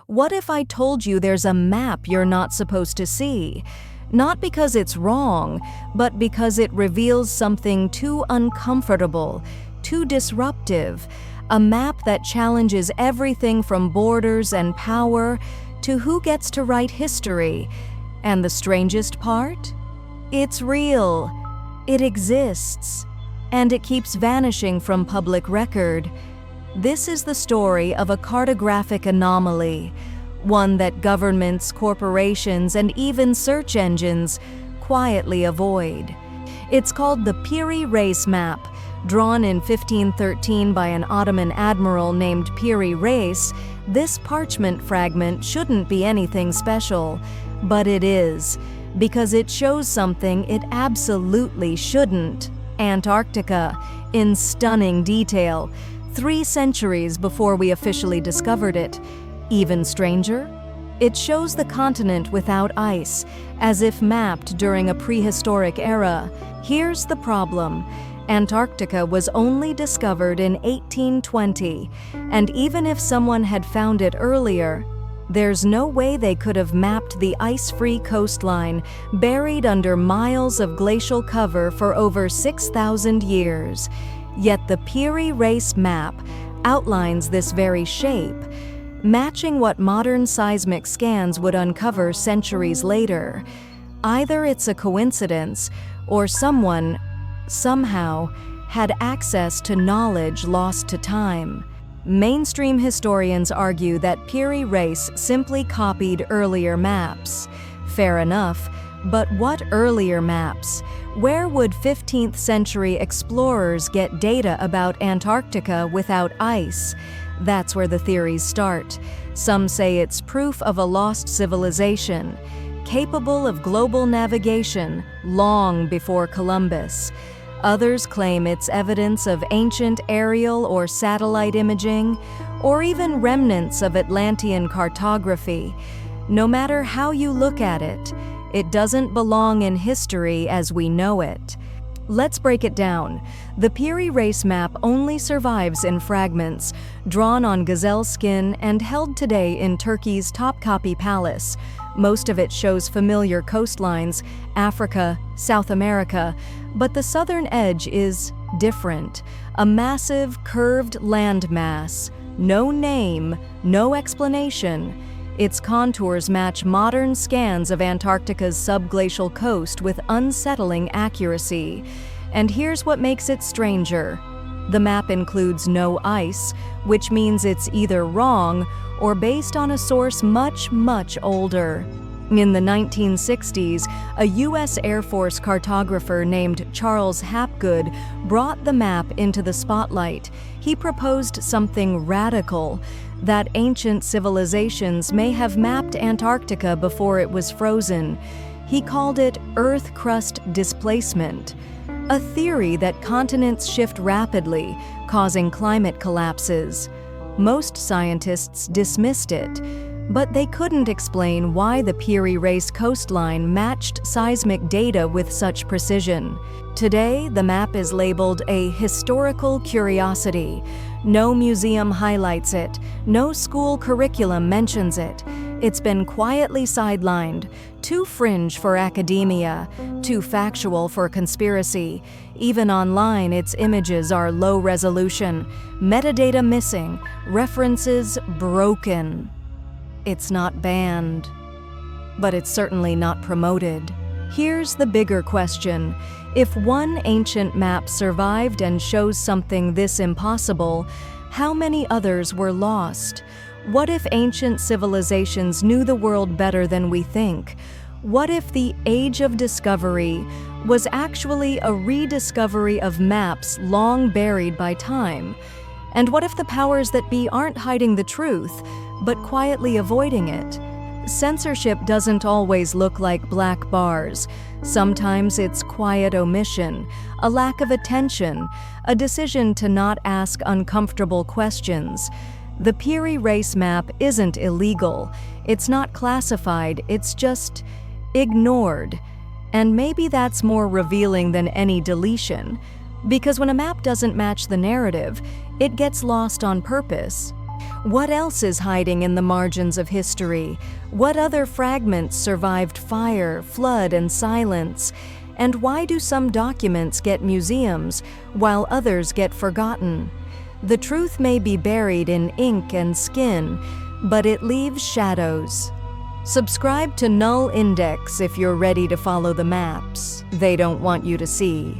What if I told you there's a map you're not supposed to see? Not because it's wrong, but because it reveals something too uncomfortable, too disruptive, a map that challenges everything from borders and power to who gets to write history. And the strangest part? It's real. It exists. And it keeps vanishing from public record. This is the story of a cartographic anomaly, one that governments, corporations, and even search engines quietly avoid. It's called the Piri Reis Map, drawn in 1513 by an Ottoman admiral named Piri Reis. This parchment fragment shouldn't be anything special, but it is, because it shows something it absolutely shouldn't: Antarctica, in stunning detail, 3 centuries before we officially discovered it. Even stranger, it shows the continent without ice, as if mapped during a prehistoric era. Here's the problem. Antarctica was only discovered in 1820, and even if someone had found it earlier, there's no way they could have mapped the ice-free coastline buried under miles of glacial cover for over 6,000 years. Yet the Piri Reis Map outlines this very shape, matching what modern seismic scans would uncover centuries later. Either it's a coincidence, or someone, somehow, had access to knowledge lost to time. Mainstream historians argue that Piri Reis simply copied earlier maps. Fair enough, but what earlier maps? Where would 15th century explorers get data about Antarctica without ice? That's where the theories start. Some say it's proof of a lost civilization, capable of global navigation long before Columbus. Others claim it's evidence of ancient aerial or satellite imaging, or even remnants of Atlantean cartography. No matter how you look at it, it doesn't belong in history as we know it. Let's break it down. The Piri Reis Map only survives in fragments, drawn on gazelle skin and held today in Turkey's Topkapi Palace. Most of it shows familiar coastlines, Africa, South America, but the southern edge is different. A massive, curved landmass. No name, no explanation. Its contours match modern scans of Antarctica's subglacial coast with unsettling accuracy. And here's what makes it stranger. The map includes no ice, which means it's either wrong or based on a source much, much older. In the 1960s, a U.S. Air Force cartographer named Charles Hapgood brought the map into the spotlight. He proposed something radical, that ancient civilizations may have mapped Antarctica before it was frozen. He called it Earth crust displacement, a theory that continents shift rapidly, causing climate collapses. Most scientists dismissed it, but they couldn't explain why the Piri Reis coastline matched seismic data with such precision. Today, the map is labeled a historical curiosity. No museum highlights it, no school curriculum mentions it. It's been quietly sidelined, too fringe for academia, too factual for conspiracy. Even online, its images are low resolution, metadata missing, references broken. It's not banned, but it's certainly not promoted. Here's the bigger question. If one ancient map survived and shows something this impossible, how many others were lost? What if ancient civilizations knew the world better than we think? What if the Age of Discovery was actually a rediscovery of maps long buried by time? And what if the powers that be aren't hiding the truth, but quietly avoiding it? Censorship doesn't always look like black bars. Sometimes it's quiet omission, a lack of attention, a decision to not ask uncomfortable questions. The Piri Reis Map isn't illegal. It's not classified, it's just ignored. And maybe that's more revealing than any deletion, because when a map doesn't match the narrative, it gets lost on purpose. What else is hiding in the margins of history? What other fragments survived fire, flood, and silence? And why do some documents get museums while others get forgotten? The truth may be buried in ink and skin, but it leaves shadows. Subscribe to Null Index if you're ready to follow the maps they don't want you to see.